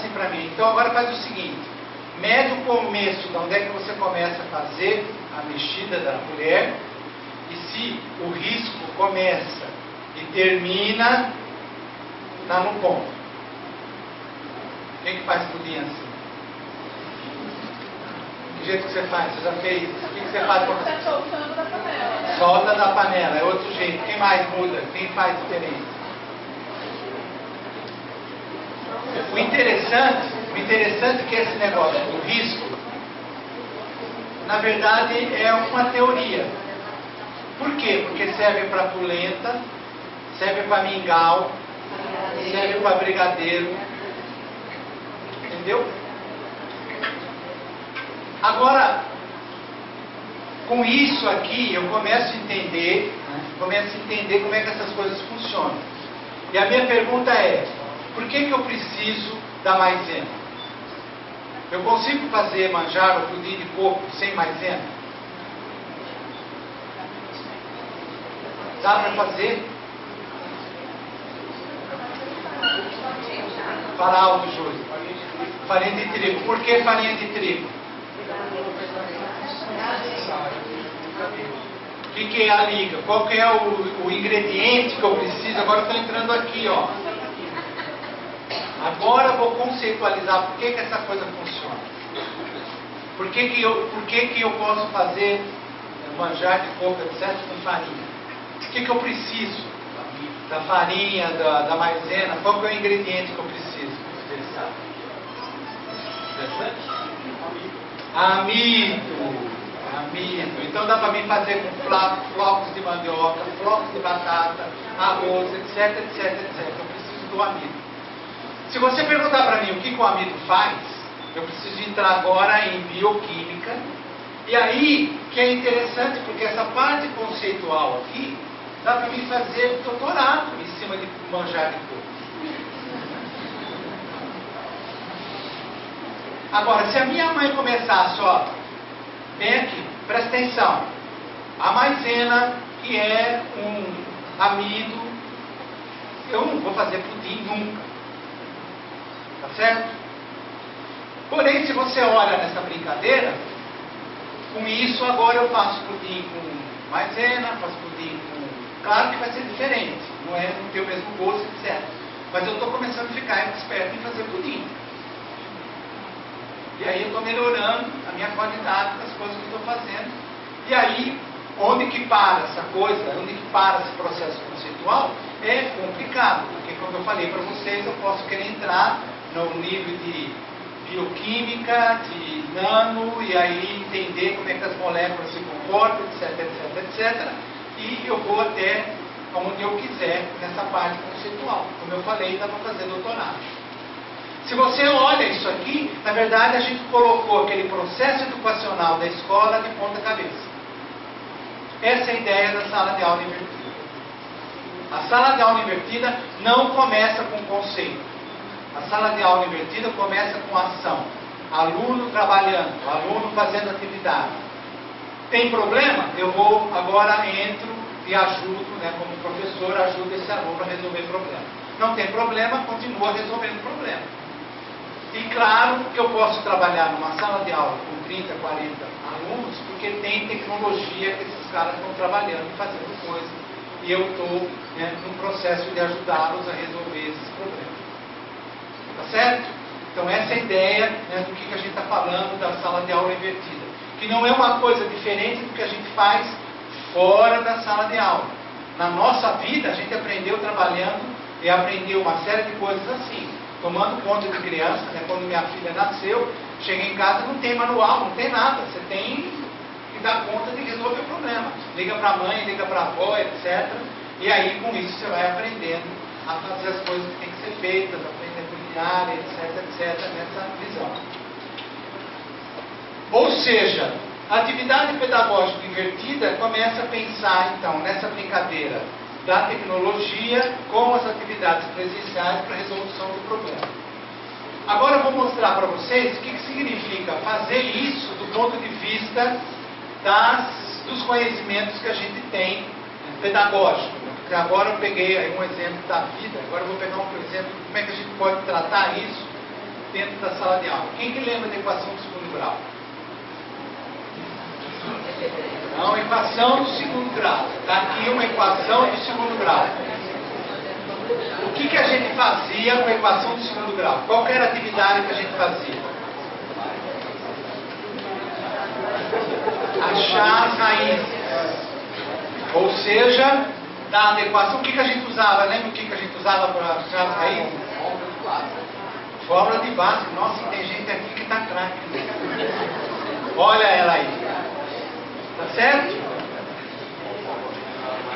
assim para mim, então agora faz o seguinte, mede o começo, de onde é que você começa a fazer a mexida da colher, e se o risco começa e termina, está no ponto. Quem que faz tudinho assim? Que jeito que você faz? Você já fez? O que você faz? Está soltando da panela, né? Solta da panela, é outro jeito. Quem mais muda? Quem faz diferente? O interessante é que esse negócio do risco, na verdade, é uma teoria. Por quê? Porque serve para polenta, serve para mingau, serve para brigadeiro. Entendeu? Agora, com isso aqui, eu começo a entender, como é que essas coisas funcionam. E a minha pergunta é, por que eu preciso da maisena? Eu consigo fazer manjar ou pudim de coco sem maisena? Dá para fazer? Fala alto, Júlio. Farinha de trigo. Por que farinha de trigo? O que é a liga? Qual que é o ingrediente que eu preciso? Agora eu estou entrando aqui, ó. Agora eu vou conceitualizar por que essa coisa funciona. Por que eu posso fazer manjar de coco, etc., com farinha? O que eu preciso? Da farinha, da maisena, qual que é o ingrediente que eu preciso? Amido. Então dá para mim fazer com flocos de mandioca, flocos de batata, arroz, etc, etc, etc. Eu preciso do amido. Se você perguntar para mim o que o amido faz, eu preciso entrar agora em bioquímica. E aí, que é interessante, porque essa parte conceitual aqui, dá para mim fazer doutorado em cima de manjar de coco. Agora, se a minha mãe começasse, ó, vem aqui, presta atenção, a maisena, que é um amido, eu não vou fazer pudim nunca, tá certo? Porém, se você olha nessa brincadeira, com isso agora eu faço pudim com maisena, faço pudim com... Claro que vai ser diferente, não tem o mesmo gosto, etc. Mas eu estou começando a ficar esperto em fazer pudim. E aí eu estou melhorando a minha qualidade das coisas que estou fazendo. E aí, onde que para essa coisa, onde que para esse processo conceitual, é complicado. Porque, como eu falei para vocês, eu posso querer entrar no nível de bioquímica, de nano, e aí entender como é que as moléculas se comportam, etc, etc, etc. E eu vou até onde eu quiser nessa parte conceitual. Como eu falei, dá para fazer doutorado. Se você olha isso aqui, na verdade a gente colocou aquele processo educacional da escola de ponta cabeça. Essa é a ideia da sala de aula invertida. A sala de aula invertida não começa com conceito. A sala de aula invertida começa com ação. Aluno trabalhando, aluno fazendo atividade. Tem problema? Eu vou agora, entro e ajudo, como professor, ajudo esse aluno a resolver o problema. Não tem problema, continua resolvendo o problema. E claro que eu posso trabalhar numa sala de aula com 30, 40 alunos, porque tem tecnologia que esses caras estão trabalhando e fazendo coisas. E eu estou num processo de ajudá-los a resolver esses problemas. Tá certo? Então essa é a ideia do que a gente está falando da sala de aula invertida. Que não é uma coisa diferente do que a gente faz fora da sala de aula. Na nossa vida a gente aprendeu trabalhando e aprendeu uma série de coisas assim. Tomando conta de criança, quando minha filha nasceu, cheguei em casa, não tem manual, não tem nada. Você tem que dar conta de resolver o problema. Liga para a mãe, liga para a avó, etc. E aí, com isso, você vai aprendendo a fazer as coisas que têm que ser feitas, aprender a cozinhar, etc, etc, nessa visão. Ou seja, a atividade pedagógica invertida começa a pensar, então, nessa brincadeira da tecnologia com as atividades presenciais para a resolução do problema. Agora eu vou mostrar para vocês o que significa fazer isso do ponto de vista dos conhecimentos que a gente tem pedagógico. Porque agora eu peguei aí um exemplo da vida, agora eu vou pegar um exemplo de como é que a gente pode tratar isso dentro da sala de aula. Quem que lembra da equação do segundo grau? Não, equação do segundo grau. Está aqui uma equação do segundo grau. O que a gente fazia com a equação do segundo grau? Qual que era a atividade que a gente fazia? Achar as raízes. Ou seja, dada a equação, o que a gente usava? Lembra o que a gente usava para achar as raízes? Fórmula de base. Nossa, tem gente aqui que está craque. Olha ela aí. Tá certo?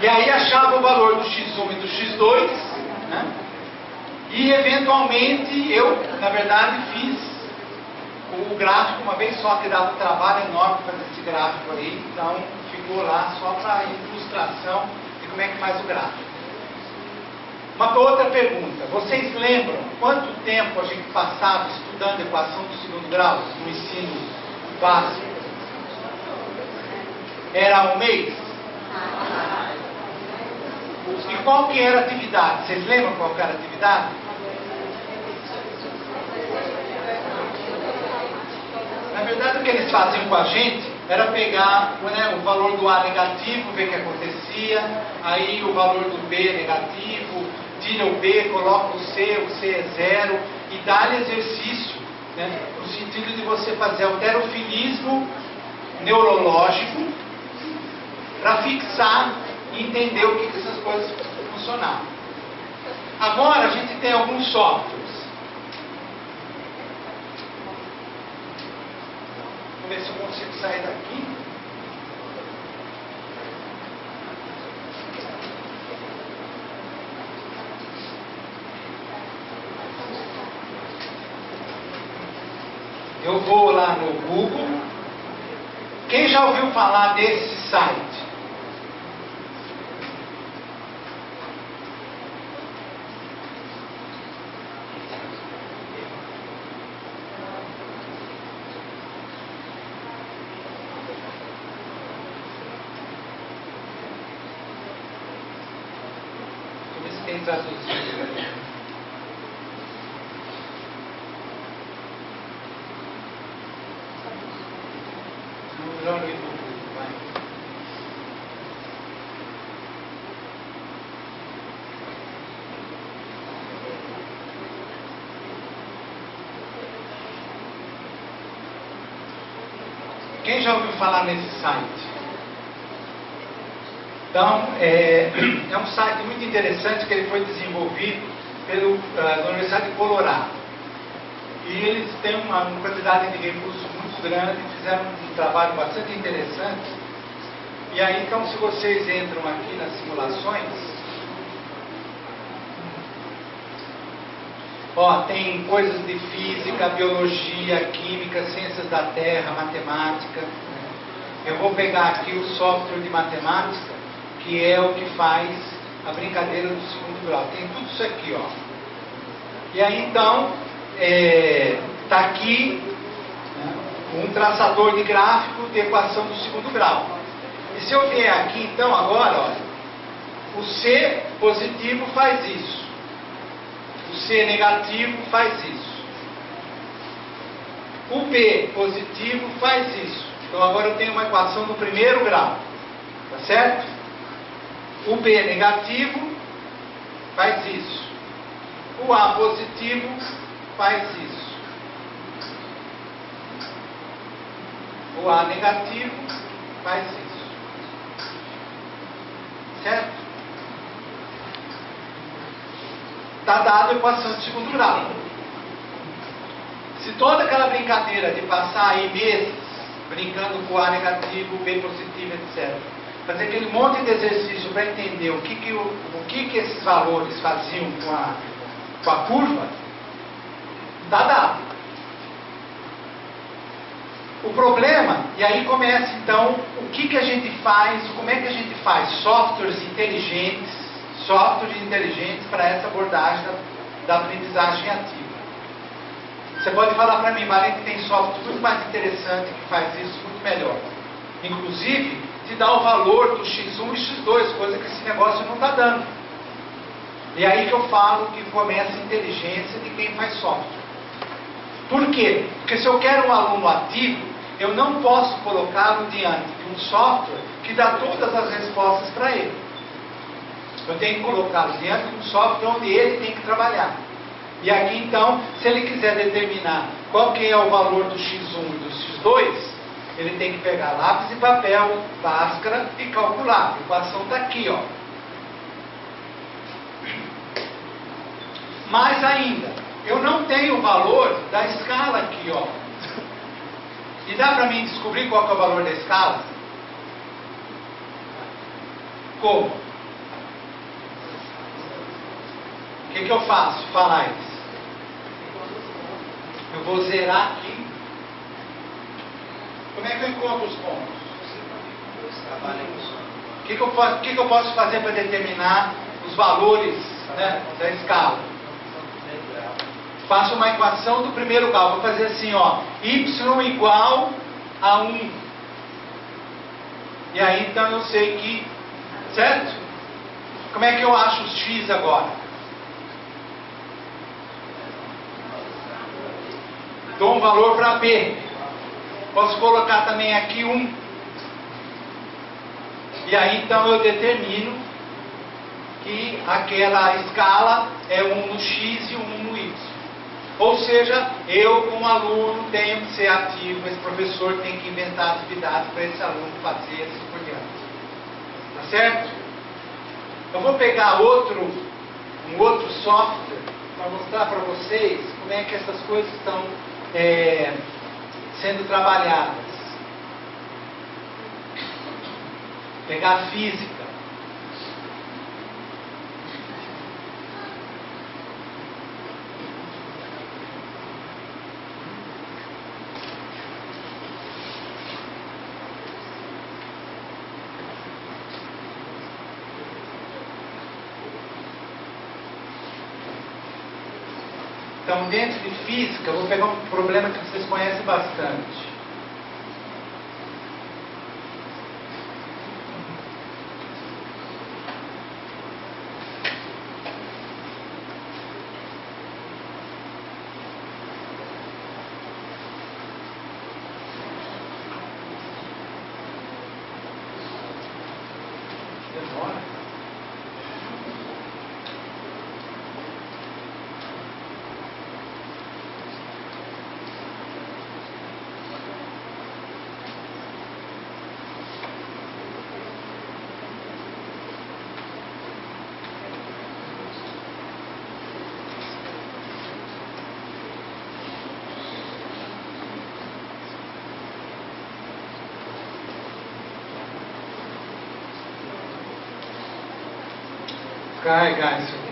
E aí achava o valor do x1 e do x2, né? E eventualmente eu, na verdade, fiz o gráfico uma vez só, que dava um trabalho enorme fazer esse gráfico aí, então ficou lá só para ilustração de como é que faz o gráfico. Uma outra pergunta, vocês lembram quanto tempo a gente passava estudando a equação do segundo grau no ensino básico? Era um mês? E qual que era a atividade? Vocês lembram qual que era a atividade? Na verdade, o que eles faziam com a gente era pegar, né, o valor do A negativo, ver o que acontecia, aí o valor do B negativo, tira o B, coloca o C é zero, e dá-lhe exercício, né, no sentido de você fazer halterofilismo neurológico para fixar e entender o que essas coisas funcionavam. Agora a gente tem alguns softwares. Vamos ver se eu consigo sair daqui. Eu vou lá no Google. Quem já ouviu falar desse site? Tem traduzido. Melhor no YouTube, vai. Quem já ouviu falar nesse site? Então, é um site muito interessante que ele foi desenvolvido pela Universidade de Colorado. E eles têm uma quantidade de recursos muito grande, fizeram um trabalho bastante interessante. E aí, então, se vocês entram aqui nas simulações, ó, tem coisas de física, biologia, química, ciências da terra, matemática. Eu vou pegar aqui o software de matemática, que é o que faz a brincadeira do segundo grau. Tem tudo isso aqui, ó. E aí, então, está aqui, né, um traçador de gráfico de equação do segundo grau. E se eu vier aqui, então, agora, olha, o C positivo faz isso. O C negativo faz isso. O B positivo faz isso. Então, agora eu tenho uma equação do primeiro grau. Tá certo? O B negativo faz isso. O A positivo faz isso. O A negativo faz isso. Certo? Está dada a equação de segundo grau. Se toda aquela brincadeira de passar aí meses brincando com o A negativo, o B positivo, etc., fazer aquele monte de exercício para entender o que esses valores faziam com a curva, está dado. O problema, e aí começa então, o que a gente faz, como é que a gente faz softwares inteligentes para essa abordagem da aprendizagem ativa. Você pode falar para mim, Valente, tem software muito mais interessante que faz isso muito melhor. Inclusive, te dá o valor do x1 e x2, coisa que esse negócio não está dando. E aí que eu falo que começa a inteligência de quem faz software. Por quê? Porque se eu quero um aluno ativo, eu não posso colocá-lo diante de um software que dá todas as respostas para ele. Eu tenho que colocá-lo diante de um software onde ele tem que trabalhar. E aqui então, se ele quiser determinar qual que é o valor do x1 e do x2, ele tem que pegar lápis e papel, Bhaskara e calcular. A equação está aqui, ó. Mais ainda, eu não tenho o valor da escala aqui, ó. E dá para mim descobrir qual que é o valor da escala? Como? O que eu faço? Falar isso. Eu vou zerar aqui. Como é que eu encontro os pontos? O que eu posso fazer para determinar os valores, né, da escala? Faço uma equação do primeiro grau. Vou fazer assim, ó. Y igual a 1. E aí, então, eu sei que... Certo? Como é que eu acho os x agora? Dou um valor para B. Posso colocar também aqui 1. E aí, então, eu determino que aquela escala é 1 no x e 1 no y. Ou seja, eu como aluno tenho que ser ativo, esse professor tem que inventar atividades para esse aluno fazer assim por diante. Tá certo? Eu vou pegar um outro software para mostrar para vocês como é que essas coisas estão sendo trabalhadas. Pegar física. Então, dentro de física, eu vou pegar um problema que vocês conhecem bastante. Demora. Carregar isso aqui.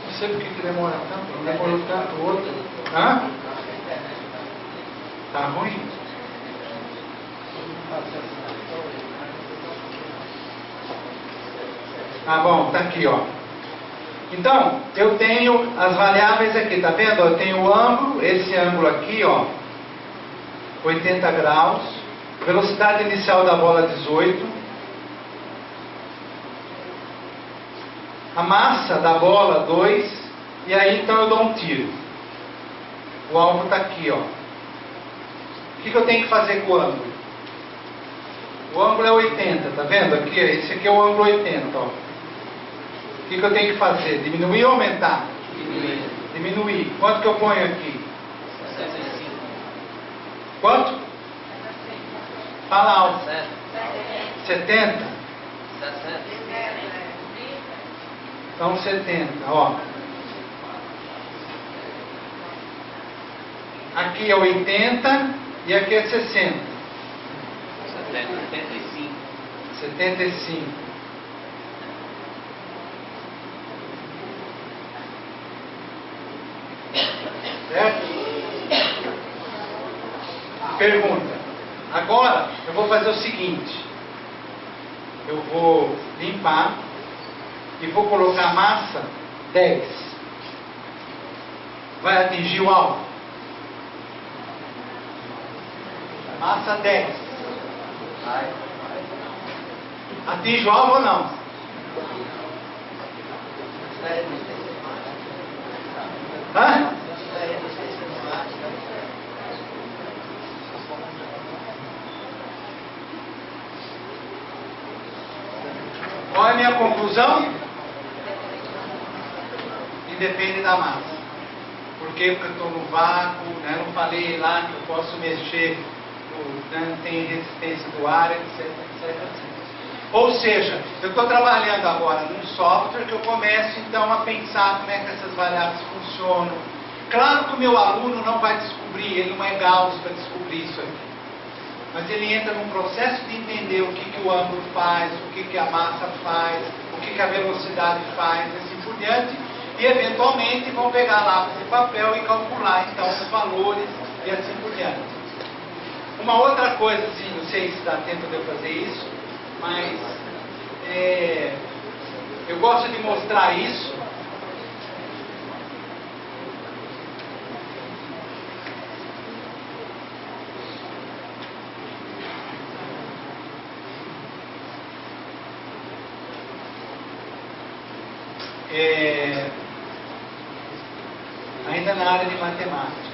Não sei por que demora tanto, não demorou tanto o outro. Hã? Tá ruim? Ah, bom, tá aqui, ó. Então, eu tenho as variáveis aqui, tá vendo? Eu tenho o ângulo, esse ângulo aqui, ó, 80 graus, velocidade inicial da bola 18, a massa da bola 2, e aí então eu dou um tiro. O alvo está aqui, ó. O que eu tenho que fazer com o ângulo? O ângulo é 80, tá vendo? Aqui, esse aqui é o ângulo 80, ó. O que eu tenho que fazer? Diminuir ou aumentar? Diminuir. Diminuir. Quanto que eu ponho aqui? 65. Quanto? Fala alto. 70? 60. Então 70, ó. Aqui é 80 e aqui é 60. 75. 75. Certo? Pergunta. Agora, eu vou fazer o seguinte. Eu vou limpar e vou colocar massa 10. Vai atingir o alvo? Massa 10. Atinge o alvo ou não? Hã? Qual é a minha conclusão? E depende da massa. Por quê? Porque eu estou no vácuo, né? Não falei lá que eu posso mexer, não tem resistência do ar, etc, etc, etc. Ou seja, eu estou trabalhando agora num software que eu começo então a pensar como é que essas variáveis funcionam. Claro que o meu aluno não vai descobrir, ele não é Gauss para descobrir isso aqui. Mas ele entra num processo de entender o que, que o ângulo faz, o que, que a massa faz, o que, que a velocidade faz, assim por diante. E eventualmente vão pegar lápis e papel e calcular então os valores e assim por diante. Uma outra coisa, assim, não sei se dá tempo de eu fazer isso, mas eu gosto de mostrar isso. Ainda na área de matemática.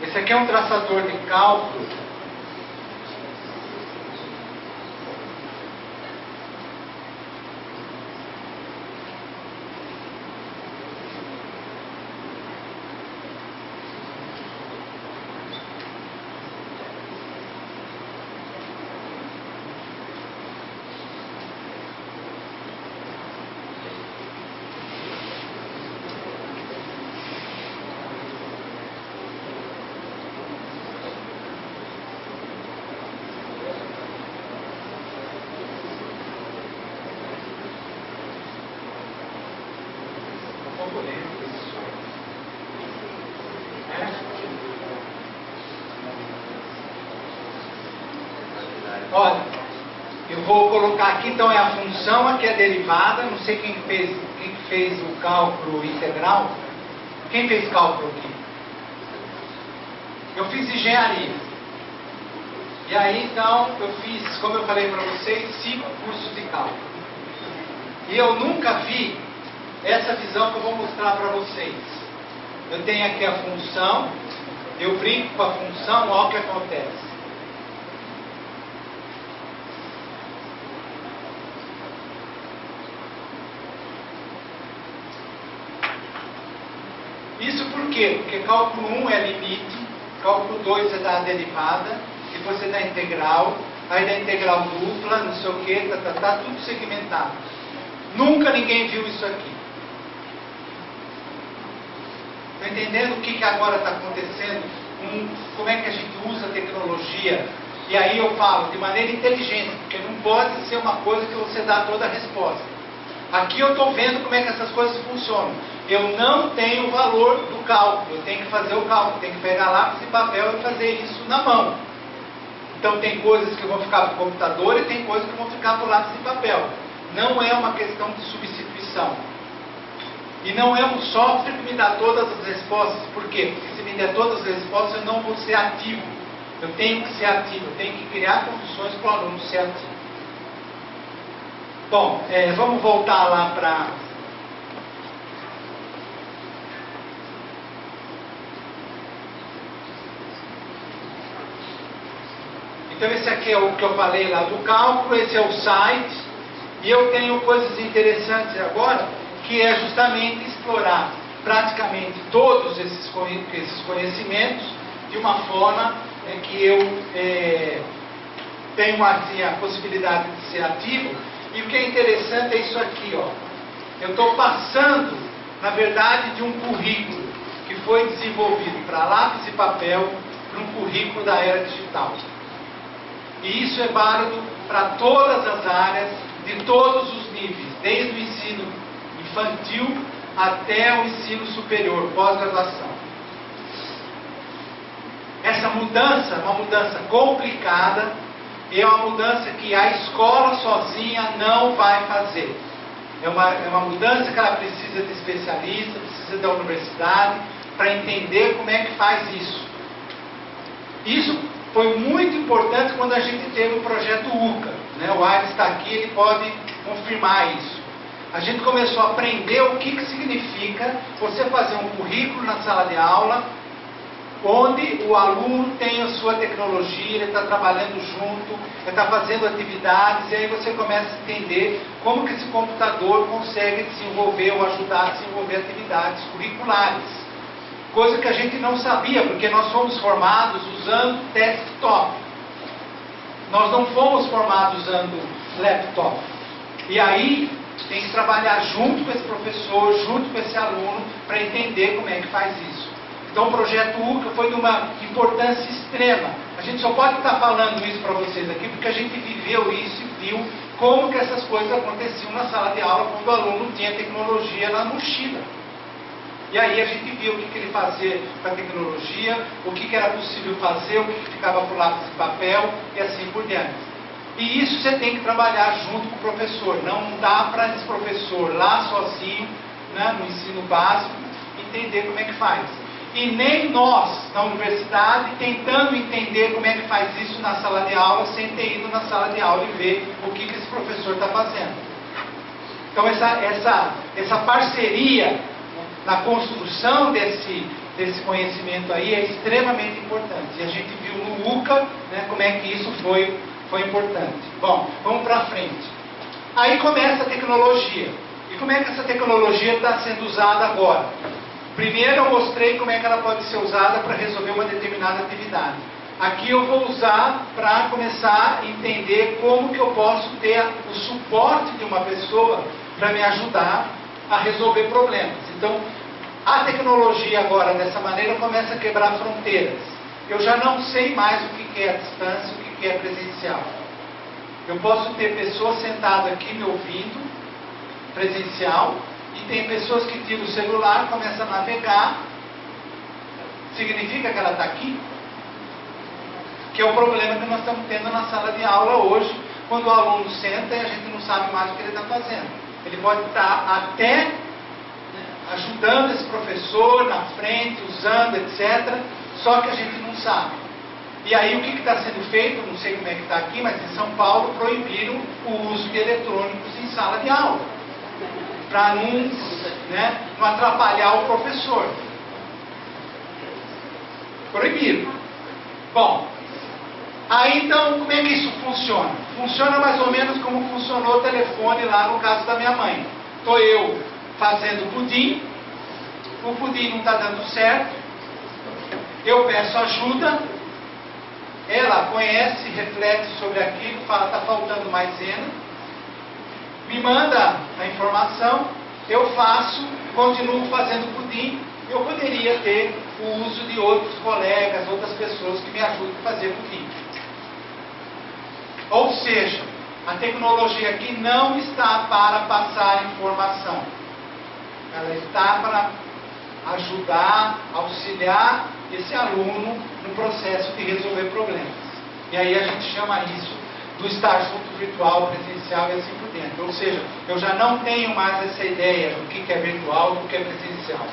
Esse aqui é um traçador de cálculo. Olha, eu vou colocar aqui, então é a função, aqui é a derivada, não sei quem fez o cálculo integral. Quem fez cálculo aqui? Eu fiz engenharia. E aí então eu fiz, como eu falei para vocês, 5 cursos de cálculo. E eu nunca vi essa visão que eu vou mostrar para vocês. Eu tenho aqui a função, eu brinco com a função, olha o que acontece. Isso por quê? Porque cálculo 1 é limite, cálculo 2 é da derivada, depois você dá integral, aí da integral dupla, não sei o que, tudo segmentado. Nunca ninguém viu isso aqui. Está entendendo o que agora está acontecendo? Como é que a gente usa a tecnologia? E aí eu falo de maneira inteligente, porque não pode ser uma coisa que você dá toda a resposta. Aqui eu estou vendo como é que essas coisas funcionam. Eu não tenho o valor do cálculo, eu tenho que fazer o cálculo, tenho que pegar lápis e papel e fazer isso na mão. Então tem coisas que vão ficar para o computador e tem coisas que vão ficar para o lápis e papel. Não é uma questão de substituição. E não é um software que me dá todas as respostas. Por quê? Porque se me der todas as respostas eu não vou ser ativo. Eu tenho que ser ativo, eu tenho que criar condições para o aluno ser ativo. Bom, vamos voltar lá para... Então esse aqui é o que eu falei lá do cálculo, esse é o site, e eu tenho coisas interessantes agora, que é justamente explorar praticamente todos esses conhecimentos de uma forma que eu tenho assim, a possibilidade de ser ativo. E o que é interessante é isso aqui, ó. Eu estou passando, na verdade, de um currículo que foi desenvolvido para lápis e papel, para um currículo da era digital. E isso é válido para todas as áreas, de todos os níveis, desde o ensino infantil até o ensino superior, pós-graduação. Essa mudança é uma mudança complicada, e é uma mudança que a escola sozinha não vai fazer. É uma mudança que ela precisa de especialista, precisa da universidade, para entender como é que faz isso. Isso foi muito importante quando a gente teve o projeto UCA. Né? O Aires está aqui, ele pode confirmar isso. A gente começou a aprender o que significa você fazer um currículo na sala de aula, onde o aluno tem a sua tecnologia, ele está trabalhando junto, ele está fazendo atividades, e aí você começa a entender como que esse computador consegue desenvolver ou ajudar a desenvolver atividades curriculares. Coisa que a gente não sabia, porque nós fomos formados usando desktop. Nós não fomos formados usando laptop. E aí tem que trabalhar junto com esse professor, junto com esse aluno, para entender como é que faz isso. Então o projeto UCA foi de uma importância extrema. A gente só pode estar falando isso para vocês aqui, porque a gente viveu isso e viu como que essas coisas aconteciam na sala de aula, quando o aluno tinha tecnologia na mochila. E aí a gente viu o que ele fazia com a tecnologia, o que era possível fazer, o que ficava por lápis de papel e assim por diante. E isso você tem que trabalhar junto com o professor. Não dá para esse professor lá sozinho, né, no ensino básico, entender como é que faz. E nem nós, na universidade, tentando entender como é que faz isso na sala de aula, sem ter ido na sala de aula e ver o que esse professor está fazendo. Então essa parceria na construção desse conhecimento aí é extremamente importante. E a gente viu no UCA, né, como é que isso foi importante. Bom, vamos para frente. Aí começa a tecnologia. E como é que essa tecnologia está sendo usada agora? Primeiro eu mostrei como é que ela pode ser usada para resolver uma determinada atividade. Aqui eu vou usar para começar a entender como que eu posso ter o suporte de uma pessoa para me ajudar a resolver problemas. Então, a tecnologia agora, dessa maneira, começa a quebrar fronteiras. Eu já não sei mais o que é a distância, o que é presencial. Eu posso ter pessoas sentadas aqui me ouvindo, presencial, e tem pessoas que tiram o celular, começam a navegar. Significa que ela está aqui? Que é o problema que nós estamos tendo na sala de aula hoje, quando o aluno senta e a gente não sabe mais o que ele está fazendo. Ele pode estar até ajudando esse professor na frente, usando, etc. Só que a gente não sabe. E aí o que está sendo feito, não sei como é que está aqui, mas em São Paulo proibiram o uso de eletrônicos em sala de aula, para não atrapalhar o professor. Proibiram. Bom, aí então como é que isso funciona? Funciona mais ou menos como funcionou o telefone lá no caso da minha mãe. Estou eu fazendo pudim, o pudim não está dando certo, eu peço ajuda, ela conhece, reflete sobre aquilo, fala, está faltando maisena, me manda a informação, eu faço, continuo fazendo pudim. Eu poderia ter o uso de outros colegas, outras pessoas que me ajudem a fazer pudim. Ou seja, a tecnologia aqui não está para passar informação. Ela está para ajudar, auxiliar esse aluno no processo de resolver problemas. E aí a gente chama isso do estar junto virtual, presencial e assim por dentro. Ou seja, eu já não tenho mais essa ideia do que é virtual, do que é presencial.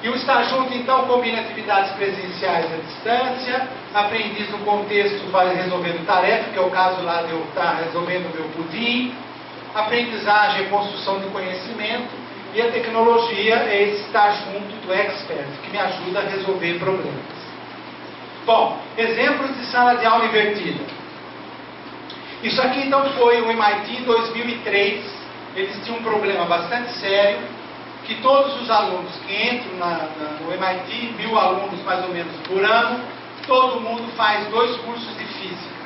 E o estar junto, então, combina atividades presenciais à distância, aprendiz no contexto vai resolvendo tarefa, que é o caso lá de eu estar resolvendo o meu pudim, aprendizagem é construção de conhecimento, e a tecnologia é esse estar junto do expert, que me ajuda a resolver problemas. Bom, exemplos de sala de aula invertida. Isso aqui, então, foi o MIT em 2003. Eles tinham um problema bastante sério, que todos os alunos que entram no MIT, 1000 alunos mais ou menos por ano, todo mundo faz 2 cursos de física.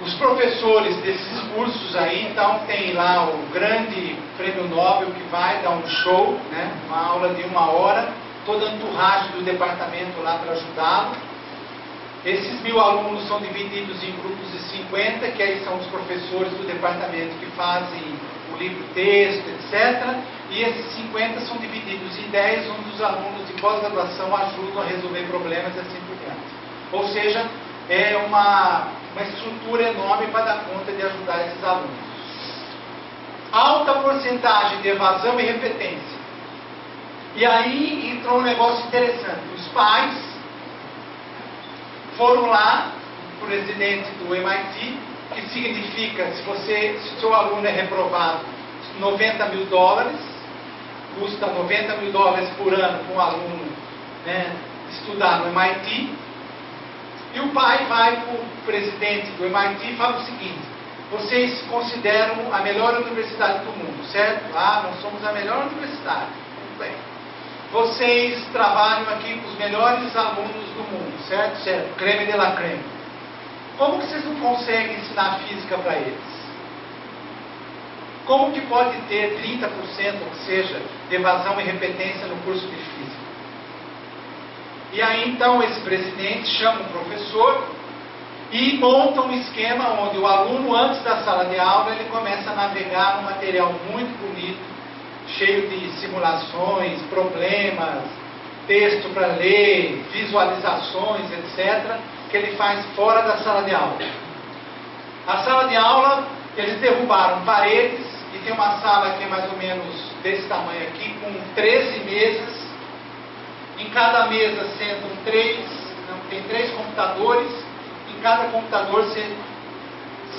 Os professores desses cursos aí, então, tem lá o grande prêmio Nobel que vai dar um show, né, uma aula de 1 hora, toda a entourage do departamento lá para ajudá-lo. Esses 1000 alunos são divididos em grupos de 50, que aí são os professores do departamento que fazem o livro-texto, etc. E esses 50 são divididos em 10, onde os alunos de pós-graduação ajudam a resolver problemas e assim por diante. Ou seja, é uma estrutura enorme para dar conta de ajudar esses alunos. Alta porcentagem de evasão e repetência. E aí entrou um negócio interessante. Os pais foram lá, o presidente do MIT, que significa, se o seu aluno é reprovado, $90 mil, custa $90 mil por ano para um aluno, né, estudar no MIT. E o pai vai para o presidente do MIT e fala o seguinte: vocês consideram a melhor universidade do mundo, certo? Ah, nós somos a melhor universidade. Muito bem. Vocês trabalham aqui com os melhores alunos do mundo, certo? Certo. Creme de la creme. Como que vocês não conseguem ensinar física para eles? Como que pode ter 30%, ou que seja, de evasão e repetência no curso de física? E aí então esse presidente chama um professor e monta um esquema onde o aluno, antes da sala de aula, ele começa a navegar num material muito bonito, cheio de simulações, problemas, texto para ler, visualizações, etc., que ele faz fora da sala de aula. A sala de aula, eles derrubaram paredes, e tem uma sala que é mais ou menos desse tamanho aqui, com 13 mesas. Em cada mesa tem 3 computadores, em cada computador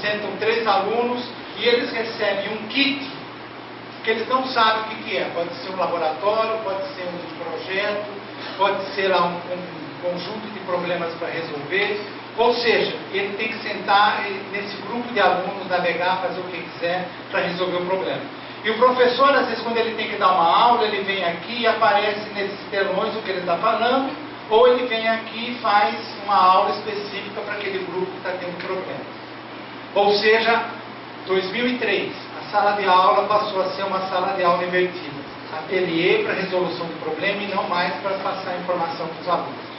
sentam 3 alunos, e eles recebem um kit que eles não sabem o que é. Pode ser um laboratório, pode ser um projeto, pode ser lá um conjunto de problemas para resolver. Ou seja, ele tem que sentar nesse grupo de alunos, navegar, fazer o que quiser para resolver o problema. E o professor, às vezes, quando ele tem que dar uma aula, ele vem aqui e aparece nesses telões o que ele está falando, ou ele vem aqui e faz uma aula específica para aquele grupo que está tendo problema. Ou seja, 2003, a sala de aula passou a ser uma sala de aula invertida. Ateliê para resolução do problema e não mais para passar informação para os alunos.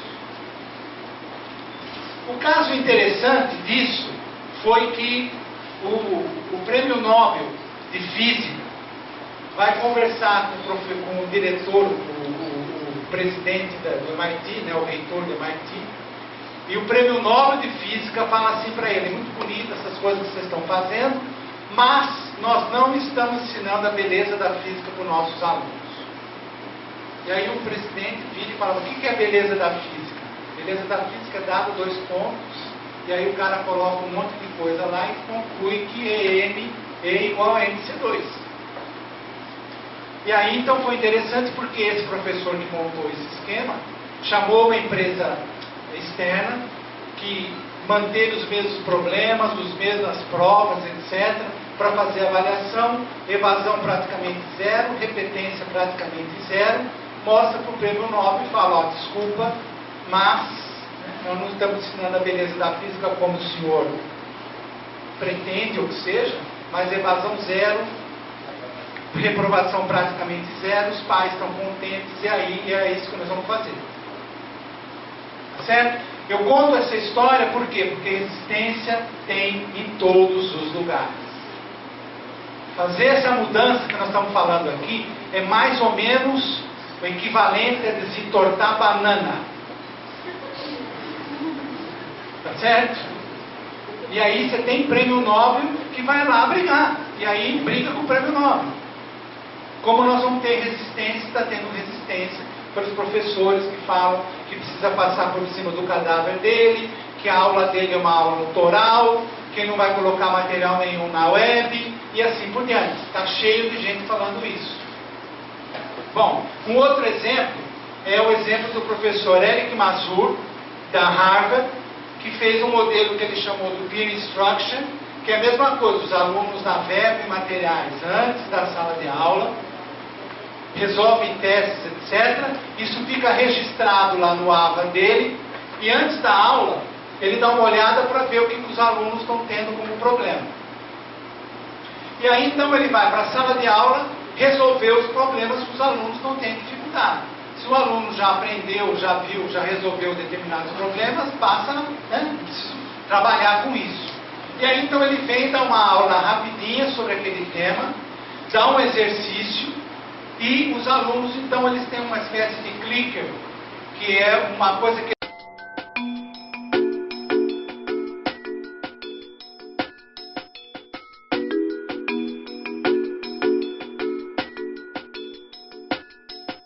O caso interessante disso foi que o Prêmio Nobel de Física vai conversar com o diretor, o presidente do MIT, né, o reitor do MIT, e o Prêmio Nobel de Física fala assim para ele: muito bonito essas coisas que vocês estão fazendo, mas nós não estamos ensinando a beleza da física para os nossos alunos. E aí o presidente vira e fala: o que é a beleza da física? A beleza da física é dado 2 pontos, e aí o cara coloca um monte de coisa lá e conclui que E é igual a MC2. E aí então foi interessante porque esse professor que montou esse esquema chamou uma empresa externa que manteve os mesmos problemas, as mesmas provas, etc., para fazer avaliação, evasão praticamente zero, repetência praticamente zero, mostra para o Prêmio Nobel e fala: ó, desculpa, mas nós não estamos ensinando a beleza da física como o senhor pretende ou que seja, mas evasão zero, reprovação praticamente zero, os pais estão contentes, e aí é isso que nós vamos fazer. Tá certo? Eu conto essa história por quê? Porque resistência tem em todos os lugares. Fazer essa mudança que nós estamos falando aqui é mais ou menos o equivalente a desentortar banana. Tá certo? E aí você tem Prêmio Nobel que vai lá brigar. E aí briga com o Prêmio Nobel. Como nós vamos ter resistência, está tendo resistência pelos professores que falam que precisa passar por cima do cadáver dele, que a aula dele é uma aula autoral, que ele não vai colocar material nenhum na web, e assim por diante. Está cheio de gente falando isso. Bom, um outro exemplo é o exemplo do professor Eric Mazur, da Harvard, que fez um modelo que ele chamou do Peer Instruction, que é a mesma coisa: os alunos navegam em materiais antes da sala de aula, resolvem testes, etc. Isso fica registrado lá no AVA dele, e antes da aula, ele dá uma olhada para ver o que os alunos estão tendo como problema. E aí então ele vai para a sala de aula resolver os problemas que os alunos estão tendo dificuldade. Se o aluno já aprendeu, já viu, já resolveu determinados problemas, passa a trabalhar com isso. E aí então ele vem dar uma aula rapidinha sobre aquele tema, dá um exercício, e os alunos então eles têm uma espécie de clicker, que é uma coisa que